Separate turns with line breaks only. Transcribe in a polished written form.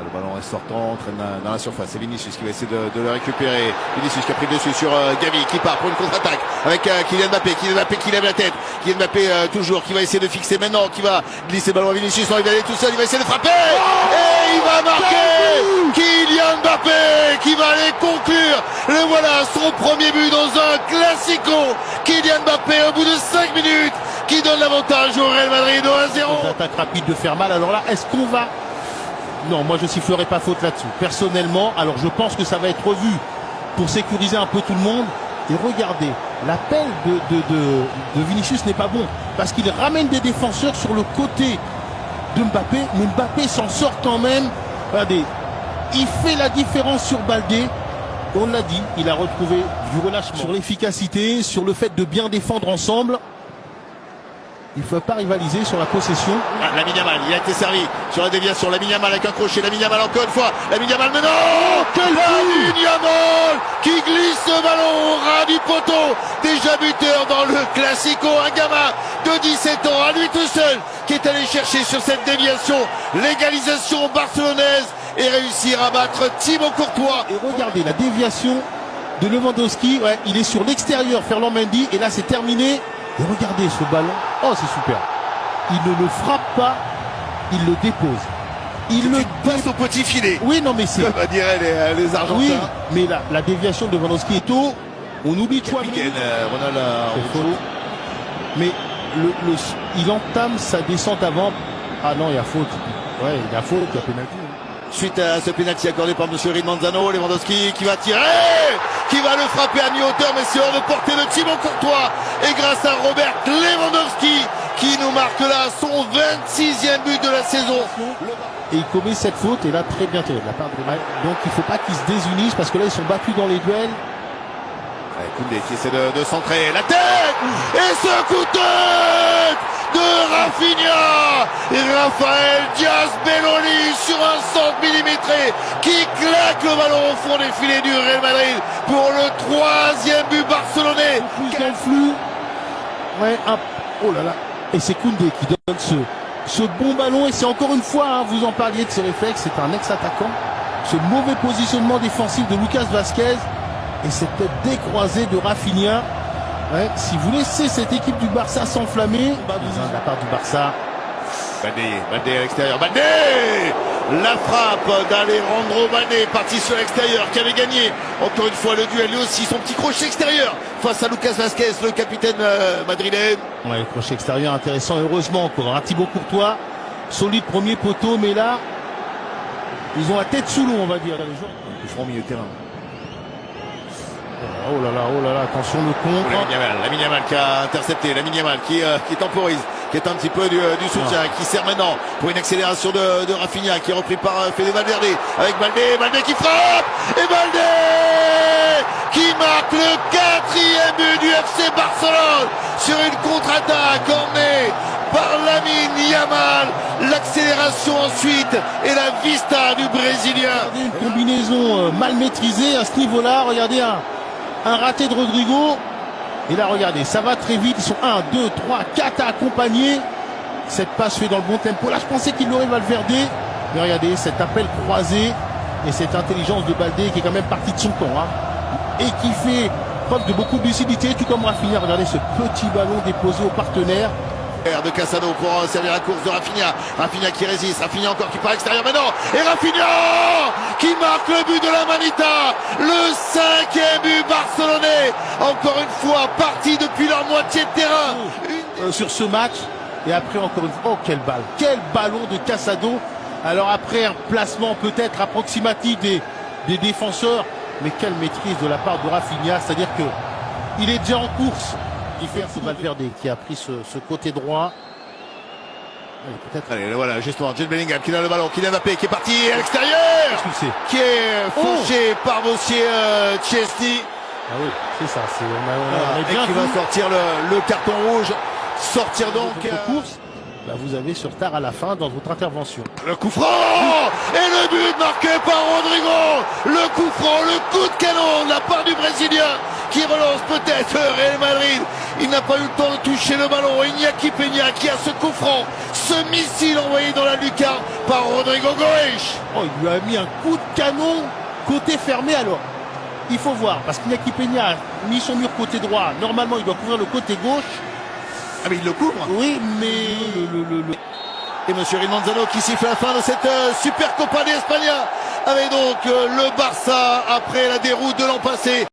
Le ballon est sortant, entraîne dans la surface. C'est Vinicius qui va essayer de le récupérer. Vinicius qui a pris le dessus sur Gavi qui part pour une contre-attaque avec Kylian Mbappé. Kylian Mbappé qui lève la tête. Kylian Mbappé toujours qui va essayer de fixer maintenant, qui va glisser le ballon à Vinicius. Non, il va aller tout seul, il va essayer de frapper. Et il va marquer Kylian Mbappé qui va aller conclure. Le voilà, son premier but dans un classico. Kylian Mbappé au bout de 5 minutes qui donne l'avantage au Real Madrid 1-0.
Attaque rapide de faire mal. Alors là, est-ce qu'on va... Non, moi je sifflerai pas faute là-dessus. Personnellement, alors je pense que ça va être revu pour sécuriser un peu tout le monde. Et regardez, l'appel de Vinicius n'est pas bon. Parce qu'il ramène des défenseurs sur le côté de Mbappé. Mais Mbappé s'en sort quand même. Regardez, il fait la différence sur Baldé. On l'a dit, il a retrouvé du relâchement. Sur l'efficacité, sur le fait de bien défendre ensemble. Il ne faut pas rivaliser sur la possession.
Lamine Yamal, il a été servi sur la déviation. Lamine Yamal avec un crochet. Lamine Yamal encore une fois. Lamine Yamal, mais non! Lamine Yamal qui glisse le ballon au ras du poteau. Déjà buteur dans le Classico. Un gamin de 17 ans, à lui tout seul, qui est allé chercher sur cette déviation l'égalisation barcelonaise et réussir à battre Thibaut Courtois.
Et regardez la déviation de Lewandowski. Ouais, il est sur l'extérieur, Ferland Mendy. Et là, c'est terminé. Et regardez ce ballon. Oh, c'est super. Il ne le frappe pas, il le dépose.
Il le passe au petit filet.
Oui, non, mais c'est...
Comme diraient les Argentins.
Oui, mais la déviation de Lewandowski est tôt. On oublie Chouameni.
Ronald
Mais il entame sa descente avant. Ah non, il y a faute. Ouais, il y a faute, il y a pénalty.
Suite à ce pénalty accordé par M. Manzano, Lewandowski qui va tirer, qui va le frapper à mi-hauteur, mais c'est hors de portée de Thibaut Courtois. Et grâce à Robert Lewandowski qui nous marque là son 26e but de la saison.
Et il commet cette faute, et là très bien tiré de la part de Neymar. Donc il ne faut pas qu'ils se désunissent parce que là ils sont battus dans les duels.
Koundé qui essaie de centrer la tête et ce coup de tête de Rafinha et Rafael Diaz Belloli sur un centre millimétré qui claque le ballon au fond des filets du Real Madrid pour le 3e but barcelonais.
Plus dans le flou. Ouais, oh là là. Et c'est Koundé qui donne ce bon ballon, et c'est encore une fois, hein, vous en parliez de ses réflexes, c'est un ex-attaquant. Ce mauvais positionnement défensif de Lucas Vazquez et cette tête décroisée de Rafinha. Ouais, si vous laissez cette équipe du Barça s'enflammer, de la part du Barça.
Baldé à l'extérieur. Baldé! La frappe d'Alejandro Baldé, parti sur l'extérieur, qui avait gagné encore une fois le duel, lui aussi son petit crochet extérieur face à Lucas Vazquez, le capitaine madrilène.
Ouais, le crochet extérieur intéressant, heureusement encore. Un Thibaut Courtois, solide premier poteau, mais là, ils ont la tête sous l'eau, on va dire.
Ils feront milieu de terrain.
Oh là là, attention le contre.
Lamine Yamal qui a intercepté, Lamine Yamal qui temporise, qui est un petit peu du soutien, qui sert maintenant pour une accélération de Rafinha, qui est repris par Fede Valverde, avec Baldé qui frappe, et Baldé qui marque le 4e but du FC Barcelone sur une contre-attaque emmenée par Lamine Yamal. L'accélération ensuite et la vista du Brésilien.
Une combinaison mal maîtrisée à ce niveau-là. Regardez un raté de Rodrigo. Et là, regardez, ça va très vite. Ils sont 1, 2, 3, 4 à accompagner. Cette passe fait dans le bon tempo. Là, je pensais qu'il l'aurait Valverde. Mais regardez, cet appel croisé et cette intelligence de Baldé qui est quand même partie de son camp. Hein, et qui fait preuve de beaucoup de lucidité, tout comme Rafinha. Regardez ce petit ballon déposé au partenaire.
De Casado pour servir la course de Rafinha. Rafinha qui résiste, Rafinha encore qui part à l'extérieur maintenant. Et Rafinha qui marque le but de la Manita. Le 5e but barcelonais. Encore une fois, parti depuis leur moitié de terrain.
Sur ce match. Et après encore une fois, oh quelle balle. Quel ballon de Casado. Alors après un placement peut-être approximatif des défenseurs. Mais quelle maîtrise de la part de Rafinha. C'est-à-dire que il est déjà en course. C'est Valverde qui a pris ce côté droit.
Allez, voilà, justement, Jude Bellingham qui a le ballon, Kylian Mbappé qui est parti à l'extérieur, qui est fauché par Monsieur Chesney.
Ah oui, c'est ça.
Et qui va sortir le carton rouge. Sortir donc.
Course. Là, vous avez sur tard à la fin dans votre intervention.
Le coup franc et le but marqué par Rodrigo. Le coup franc, le coup de canon de la part du Brésilien qui relance peut-être Real Madrid. Il n'a pas eu le temps de toucher le ballon. Iñaki Peña qui a ce coup franc, ce missile envoyé dans la lucarne par Rodrigo Goes.
Oh, il lui a mis un coup de canon côté fermé alors. Il faut voir, parce qu'Iñaki Peña a mis son mur côté droit. Normalement, il doit couvrir le côté gauche.
Ah mais il le couvre.
Oui, mais
Et Monsieur Rimanzano qui siffle la fin de cette Super Copa de España avec donc le Barça après la déroute de l'an passé.